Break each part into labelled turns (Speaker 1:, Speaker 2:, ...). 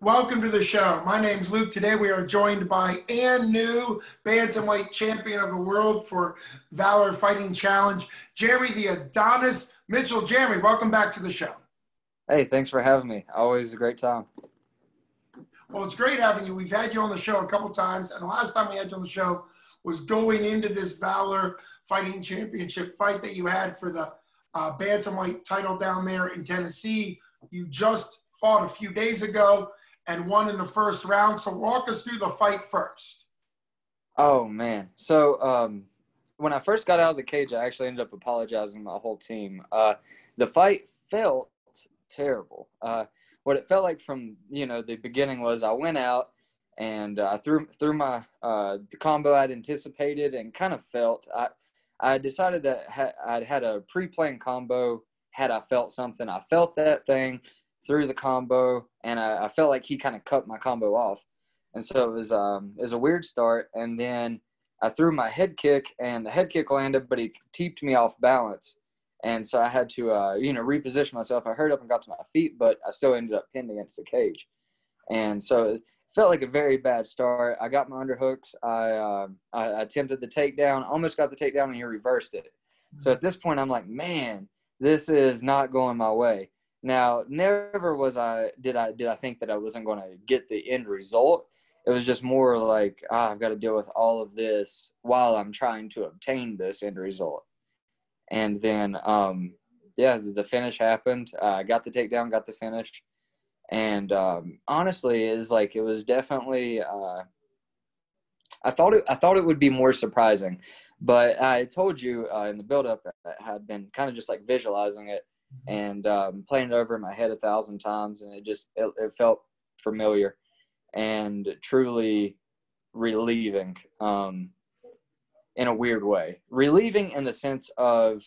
Speaker 1: Welcome to the show. My name's Luke. Today we are joined by new Bantamweight champion of the world for Valor Fighting Challenge, Jeromy the Adonis Mitchell. Jeromy, welcome back to the show.
Speaker 2: Hey, thanks for having me. Always a great time.
Speaker 1: Well, it's great having you. We've had you on the show a couple times, and the last time we had you on the show was going into this Valor Fighting Championship fight that you had for the Bantamweight title down there in Tennessee. You just fought a few days ago and won in the first round. So walk us through the fight first.
Speaker 2: Oh, man. So when I first got out of the cage, I actually ended up apologizing to my whole team. The fight felt terrible. What it felt like from, the beginning was I went out and I threw my the combo I'd anticipated and kind of felt. I decided that I'd had a pre-planned combo. Had I felt something, I felt that thing through the combo, and I felt like he kind of cut my combo off. And so it was a weird start. And then I threw my head kick, and the head kick landed, but he teeped me off balance. And so I had to, reposition myself. I hurried up and got to my feet, but I still ended up pinned against the cage. And so it felt like a very bad start. I got my underhooks. I attempted the takedown, almost got the takedown, and he reversed it. So at this point, I'm like, man, this is not going my way. Now, never did I think that I wasn't going to get the end result. It was just more like, I've got to deal with all of this while I'm trying to obtain this end result. And then, the finish happened. I got the takedown, got the finish. And honestly, it was definitely I thought it would be more surprising. But I told you in the build-up, I had been kind of just like visualizing it and playing it over in my head 1,000 times, and it felt familiar and truly relieving in a weird way. Relieving in the sense of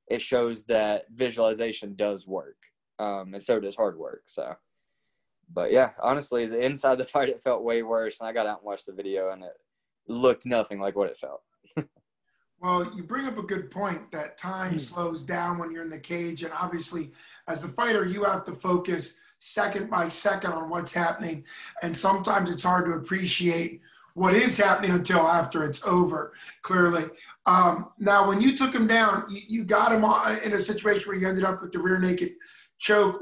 Speaker 2: it shows that visualization does work, and so does hard work. So, but yeah, honestly, the inside the fight, it felt way worse, and I got out and watched the video, and it looked nothing like what it felt.
Speaker 1: Well, you bring up a good point that time slows down when you're in the cage. And obviously, as the fighter, you have to focus second by second on what's happening. And sometimes it's hard to appreciate what is happening until after it's over, clearly. Now, when you took him down, you got him in a situation where you ended up with the rear naked choke.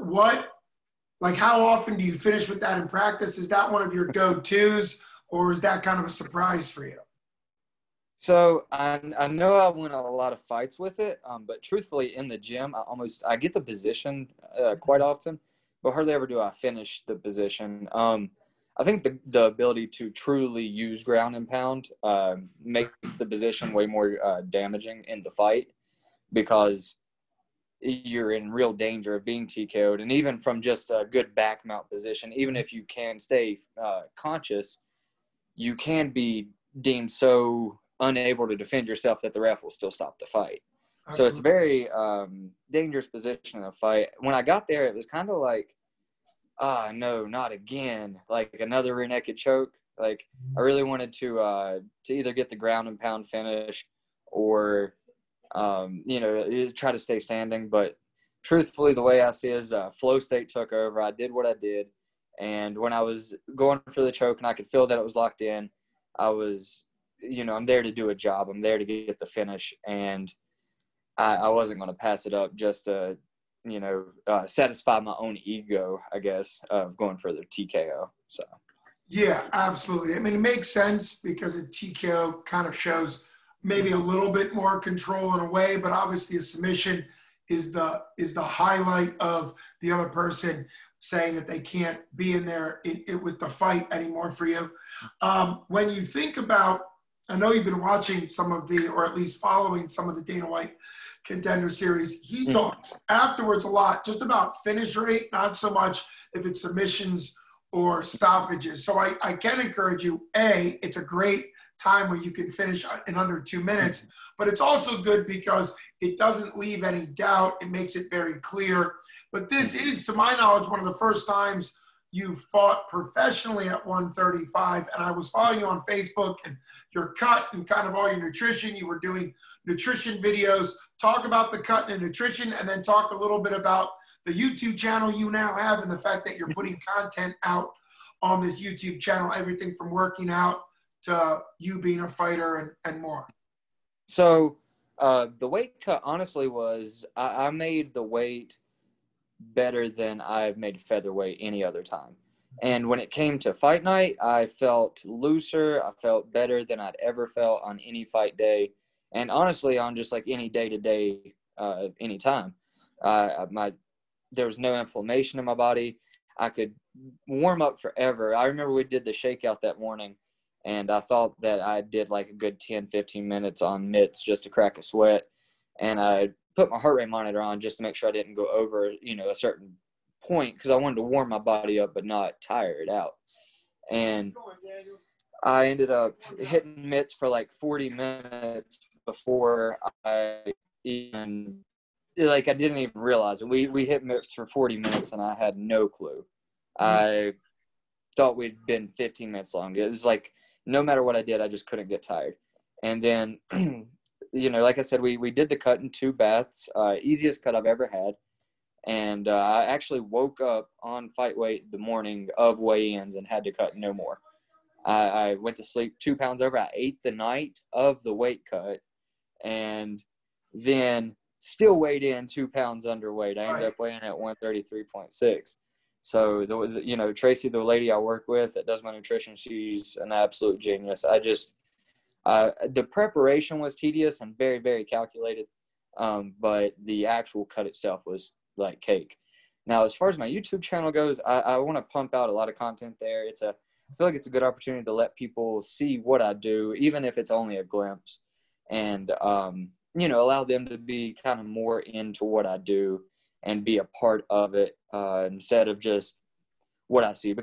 Speaker 1: How often do you finish with that in practice? Is that one of your go-tos, or is that kind of a surprise for you?
Speaker 2: So I know I win a lot of fights with it, but truthfully, in the gym, I get the position quite often, but hardly ever do I finish the position. I think the ability to truly use ground and pound makes the position way more damaging in the fight, because you're in real danger of being TKO'd. And even from just a good back mount position, even if you can stay conscious, you can be deemed so unable to defend yourself that the ref will still stop the fight. Absolutely. So it's a very dangerous position in a fight. When I got there, it was kind of like, no, not again. Like another rear naked choke. Like I really wanted to either get the ground and pound finish or, try to stay standing. But truthfully, the way I see it is flow state took over. I did what I did. And when I was going for the choke and I could feel that it was locked in, I was, I'm there to do a job. I'm there to get the finish. And I wasn't going to pass it up just to, satisfy my own ego, I guess, of going for the TKO. So,
Speaker 1: yeah, absolutely. I mean, it makes sense because a TKO kind of shows maybe a little bit more control in a way, but obviously a submission is the highlight of the other person saying that they can't be in there with the fight anymore for you. When you think about, I know you've been watching or at least following some of the Dana White Contender Series. He talks afterwards a lot just about finish rate, not so much if it's submissions or stoppages. So I can encourage you, it's a great time where you can finish in under 2 minutes, but it's also good because it doesn't leave any doubt. It makes it very clear. But this is, to my knowledge, one of the first times you fought professionally at 135, and I was following you on Facebook and your cut and kind of all your nutrition. You were doing nutrition videos. Talk about the cut and the nutrition, and then talk a little bit about the YouTube channel you now have and the fact that you're putting content out on this YouTube channel, everything from working out to you being a fighter and more?
Speaker 2: So the weight cut honestly was I made the weight better than I've made featherweight any other time. And when it came to fight night, I felt looser. I felt better than I'd ever felt on any fight day. And honestly, on just like any day-to-day, any time. There was no inflammation in my body. I could warm up forever. I remember we did the shakeout that morning, and I thought that I did like a good 10, 15 minutes on mitts just to crack a sweat. And I put my heart rate monitor on just to make sure I didn't go over, a certain point because I wanted to warm my body up but not tire it out. And I ended up hitting mitts for like 40 minutes before I even I didn't even realize it. We hit mitts for 40 minutes and I had no clue. I thought we'd been 15 minutes long. It was like no matter what I did, I just couldn't get tired. And then, like I said, we did the cut in 2 baths, easiest cut I've ever had. And I actually woke up on fight weight the morning of weigh-ins and had to cut no more. I went to sleep 2 pounds over. I ate the night of the weight cut and then still weighed in 2 pounds underweight. I ended up weighing at 133.6. So, Tracy, the lady I work with that does my nutrition, she's an absolute genius. The preparation was tedious and very, very calculated, but the actual cut itself was like cake. Now, as far as my YouTube channel goes, I want to pump out a lot of content there. I feel like it's a good opportunity to let people see what I do, even if it's only a glimpse, and, allow them to be kind of more into what I do and be a part of it instead of just what I see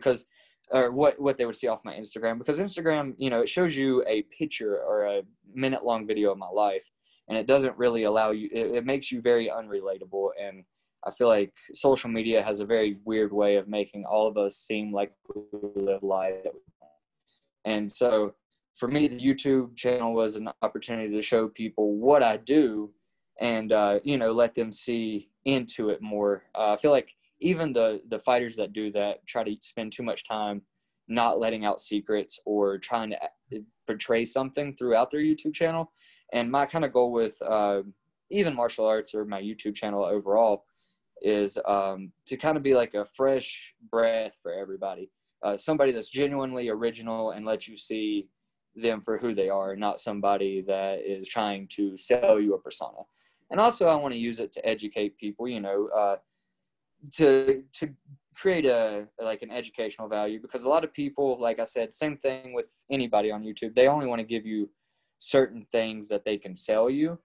Speaker 2: or what they would see off my Instagram. Because Instagram, it shows you a picture or a minute-long video of my life, and it doesn't really allow you – it makes you very unrelatable. And I feel like social media has a very weird way of making all of us seem like we live life. And so for me, the YouTube channel was an opportunity to show people what I do and, let them see into it more. I feel like even the fighters that do that try to spend too much time not letting out secrets or trying to portray something throughout their YouTube channel. And my kind of goal with even martial arts or my YouTube channel overall is to kind of be like a fresh breath for everybody. Somebody that's genuinely original and let you see them for who they are, not somebody that is trying to sell you a persona. And also I want to use it to educate people, to create an educational value, because a lot of people, like I said, same thing with anybody on YouTube, they only want to give you certain things that they can sell you.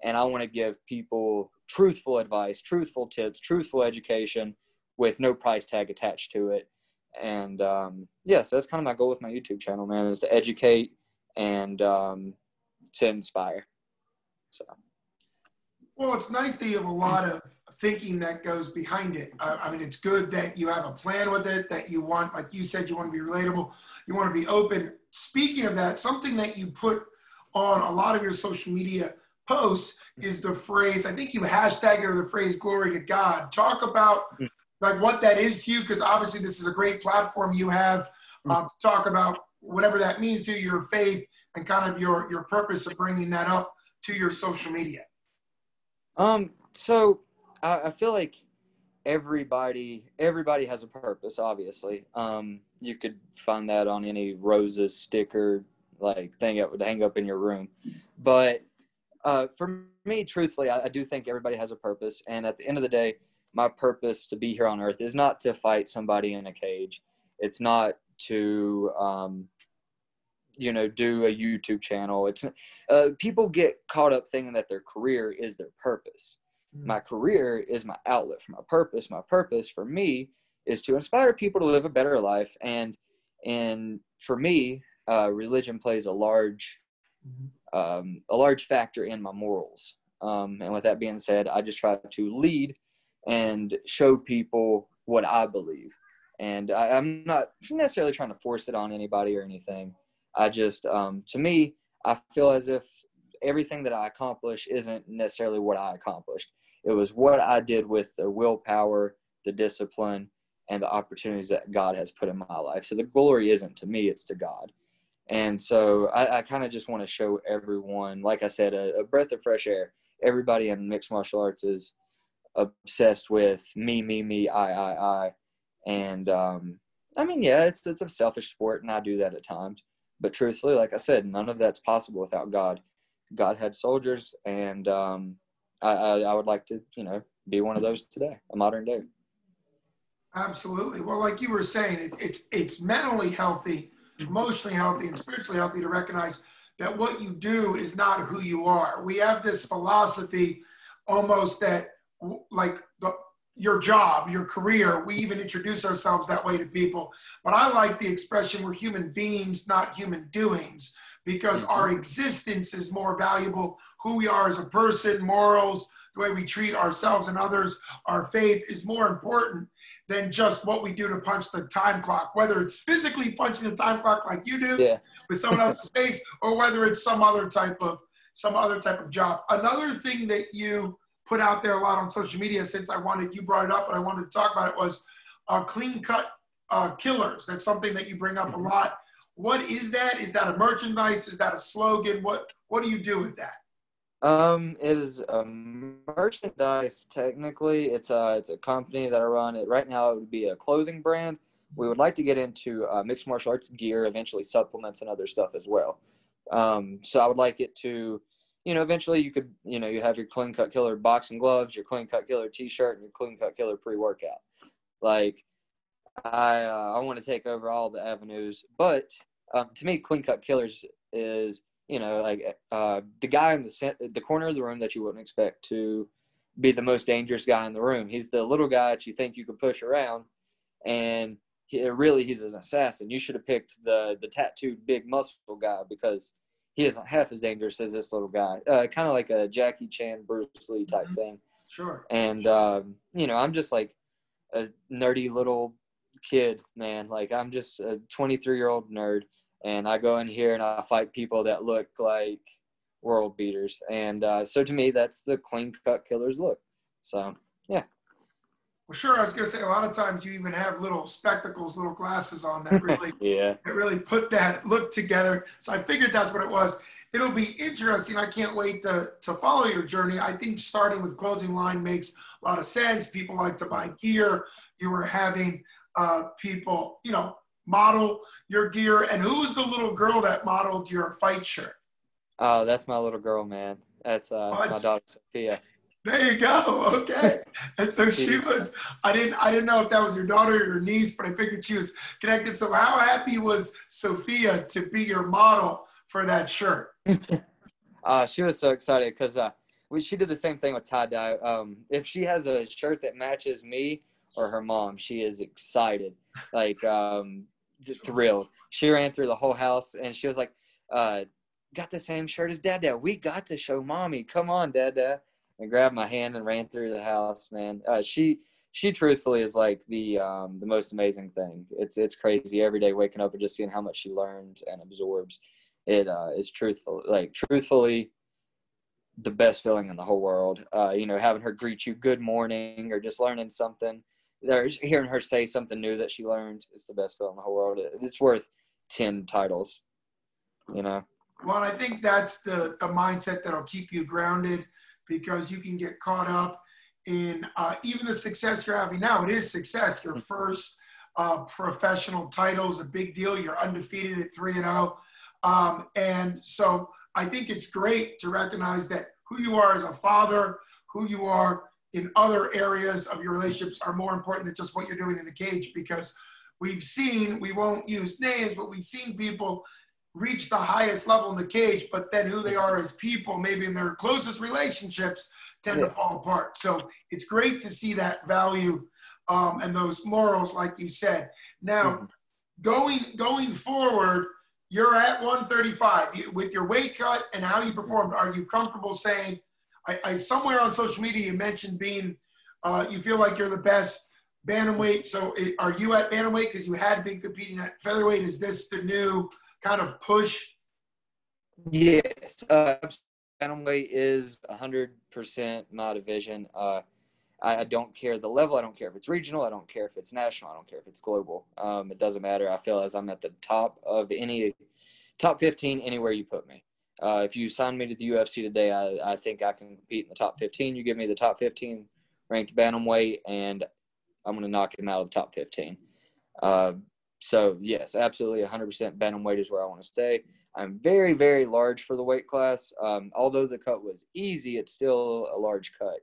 Speaker 2: And I want to give people truthful advice, truthful tips, truthful education with no price tag attached to it. And so that's kind of my goal with my YouTube channel, man, is to educate and to inspire. So.
Speaker 1: Well, it's nice that you have a lot of thinking that goes behind it. I mean, it's good that you have a plan with it, that you want, like you said, you want to be relatable, you want to be open. Speaking of that, something that you put on a lot of your social media posts is the phrase, I think you hashtagged or the phrase, glory to God. Talk about like what that is to you, because obviously this is a great platform you have to talk about whatever that means to you, your faith, and kind of your purpose of bringing that up to your social media.
Speaker 2: So I feel like everybody has a purpose, obviously. You could find that on any roses sticker, like thing that would hang up in your room. But for me, truthfully, I do think everybody has a purpose. And at the end of the day, my purpose to be here on earth is not to fight somebody in a cage. It's not to, do a YouTube channel. It's people get caught up thinking that their career is their purpose. My career is my outlet for my purpose. My purpose for me is to inspire people to live a better life. And for me, religion plays a large factor in my morals. And with that being said, I just try to lead and show people what I believe. And I'm not necessarily trying to force it on anybody or anything. I just, to me, I feel as if everything that I accomplish isn't necessarily what I accomplished. It was what I did with the willpower, the discipline, and the opportunities that God has put in my life. So the glory isn't to me, it's to God. And so I kind of just want to show everyone, like I said, a breath of fresh air. Everybody in mixed martial arts is obsessed with me, I. And I mean, yeah, it's a selfish sport, and I do that at times. But truthfully, like I said, none of that's possible without God. God had soldiers, and I would like to, be one of those today, a modern day.
Speaker 1: Absolutely. Well, like you were saying, it's mentally healthy, emotionally healthy, and spiritually healthy to recognize that what you do is not who you are. We have this philosophy almost that like your job, your career, we even introduce ourselves that way to people. But I like the expression we're human beings, not human doings, because our existence is more valuable. Who we are as a person, morals, the way we treat ourselves and others, our faith is more important than just what we do to punch the time clock, whether it's physically punching the time clock like you do with someone else's face, or whether it's some other type of job. Another thing that you put out there a lot on social media, since you brought it up and I wanted to talk about it, was clean cut killers. That's something that you bring up a lot. What is that? Is that a merchandise? Is that a slogan? What do you do with that?
Speaker 2: It is a merchandise. Technically, it's a company that I run. Right now, it would be a clothing brand. We would like to get into mixed martial arts gear, eventually supplements and other stuff as well. So I would like it to, eventually you could, you have your Clean Cut Killer boxing gloves, your Clean Cut Killer T-shirt, and your Clean Cut Killer pre-workout. Like, I want to take over all the avenues, but to me, Clean Cut Killers is, the guy in the corner of the room that you wouldn't expect to be the most dangerous guy in the room. He's the little guy that you think you could push around, and he's an assassin. You should have picked the tattooed big muscle guy, because he isn't half as dangerous as this little guy. Kind of like a Jackie Chan, Bruce Lee type thing.
Speaker 1: Sure.
Speaker 2: And, I'm just like a nerdy little kid, man. Like, I'm just a 23-year-old nerd. And I go in here and I fight people that look like world beaters. And so to me, that's the Clean Cut Killers look. So, yeah.
Speaker 1: Well, sure. I was going to say, a lot of times you even have little spectacles, little glasses on that really, that really put that look together. So I figured that's what it was. It'll be interesting. I can't wait to follow your journey. I think starting with clothing line makes a lot of sense. People like to buy gear. You were having people, model your gear. And who was the little girl that modeled your fight shirt?
Speaker 2: Oh, that's my little girl, man. That's my daughter, Sophia.
Speaker 1: There you go. Okay. And so she was, I didn't know if that was your daughter or your niece, but I figured she was connected. So how happy was Sophia to be your model for that shirt?
Speaker 2: She was so excited because she did the same thing with tie-dye. If she has a shirt that matches me or her mom, she is excited, like thrilled. She ran through the whole house and she was like, got the same shirt as Dada. We got to show mommy. Come on, Dada. And grabbed my hand and ran through the house, man. She truthfully is like the most amazing thing. It's crazy every day waking up and just seeing how much she learns and absorbs. It is truthfully the best feeling in the whole world. Having her greet you good morning or just learning something. Hearing her say something new that she learned is the best feeling in the whole world. It's worth 10 titles, Well,
Speaker 1: I think that's the mindset that'll keep you grounded, because you can get caught up in even the success you're having now. It is success. Your first professional title is a big deal. You're undefeated at 3-0. And so I think it's great to recognize that who you are as a father, who you are in other areas of your relationships are more important than just what you're doing in the cage, because we've seen, we won't use names, but we've seen people reach the highest level in the cage, but then who they are as people, maybe in their closest relationships, tend to fall apart. So it's great to see that value and those morals, like you said. Now, going forward, you're at 135. With your weight cut and how you performed, are you comfortable saying, I somewhere on social media you mentioned being, you feel like you're the best bantamweight. So are you at bantamweight because you had been competing at featherweight? Is this the new kind of push?
Speaker 2: Yes. Bantamweight is 100% my division. I don't care the level. I don't care if it's regional. I don't care if it's national. I don't care if it's global. It doesn't matter. I feel as I'm at the top of any top 15 anywhere you put me. If you sign me to the UFC today, I think I can compete in the top 15. You give me the top 15 ranked bantamweight, and I'm going to knock him out of the top 15. So, yes, absolutely 100% bantamweight is where I want to stay. I'm very, very large for the weight class. Although the cut was easy, it's still a large cut.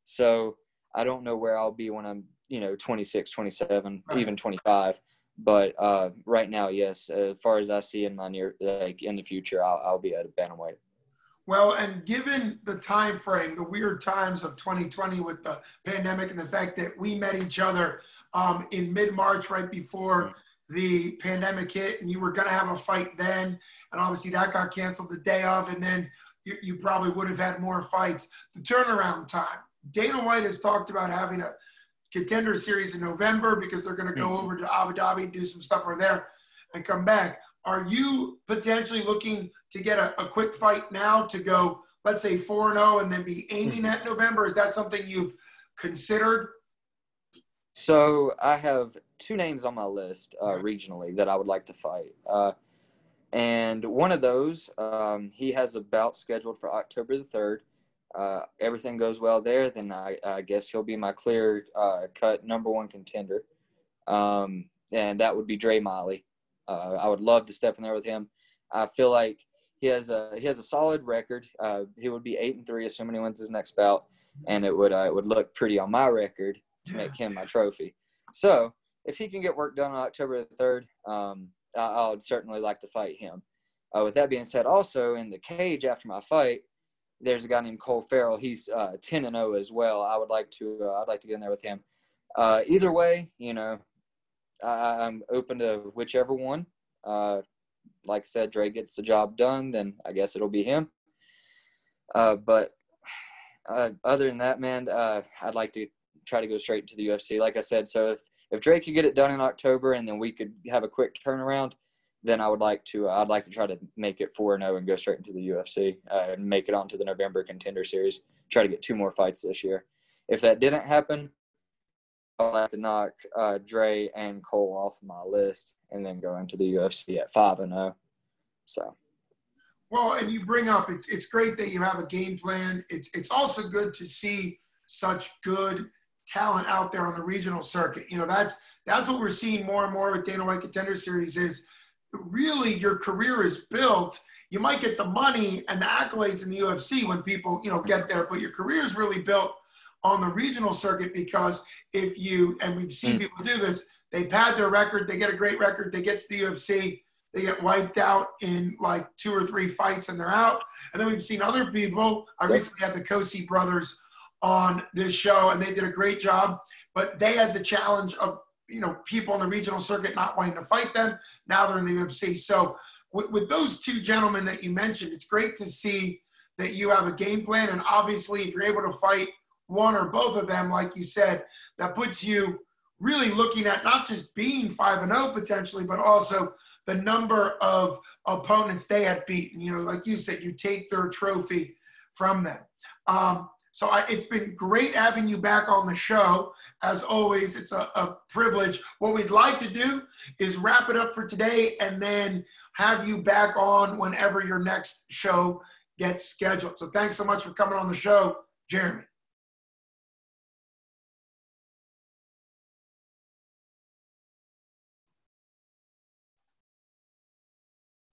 Speaker 2: So I don't know where I'll be when I'm, 26, 27,
Speaker 1: Right.
Speaker 2: even 25. But right now, yes, as far as I see in my in the future, I'll be at a bantamweight.
Speaker 1: Well, and given the time frame, the weird times of 2020 with the pandemic and the fact that we met each other in mid-March right before the pandemic hit, and you were going to have a fight then, and obviously that got canceled the day of, and then you probably would have had more fights. The turnaround time. Dana White has talked about having a contender series in November because they're going to go over to Abu Dhabi, do some stuff over there, and come back. Are you potentially looking to get a quick fight now to go, let's say 4-0 and then be aiming at November? Is that something you've considered?
Speaker 2: So I have 2 names on my list regionally that I would like to fight. And one of those, he has a bout scheduled for October the 3rd. Everything goes well there, then I guess he'll be my clear cut number 1 contender. And that would be Dre Miley. I would love to step in there with him. I feel like he has a solid record. He would be 8-3, assuming he wins his next bout, and it would look pretty on my record to make him my trophy. So if he can get work done on October the 3rd, I would certainly like to fight him. With that being said, also in the cage after my fight, there's a guy named Cole Farrell. He's 10-0 as well. I'd like to get in there with him. Either way, I'm open to whichever one. Like I said, Dre gets the job done, then I guess it'll be him. But other than that, man, I'd like to try to go straight to the UFC. Like I said, so if Dre could get it done in October and then we could have a quick turnaround, then I'd like to try to make it 4-0 and go straight into the UFC and make it onto the November Contender Series. Try to get 2 more fights this year. If that didn't happen, I'll have to knock Dre and Cole off my list and then go into the UFC at 5-0. So.
Speaker 1: Well, and you bring up, it's great that you have a game plan. It's also good to see such good talent out there on the regional circuit. That's what we're seeing more and more with Dana White Contender Series is really your career is built. You might get the money and the accolades in the UFC when people, get there, but your career is really built on the regional circuit because and we've seen people do this, they pad their record, they get a great record, they get to the UFC, they get wiped out in like 2 or 3 fights and they're out. And then we've seen other people. I recently had the Kosi brothers on this show and they did a great job, but they had the challenge of, people on the regional circuit not wanting to fight them. Now they're in the UFC. So with those 2 gentlemen that you mentioned, it's great to see that you have a game plan. And obviously if you're able to fight one or both of them, like you said, that puts you really looking at not just being 5-0 potentially, but also the number of opponents they had beaten. Like you said, you take their trophy from them. So it's been great having you back on the show. As always, it's a privilege. What we'd like to do is wrap it up for today and then have you back on whenever your next show gets scheduled. So thanks so much for coming on the show, Jeromy.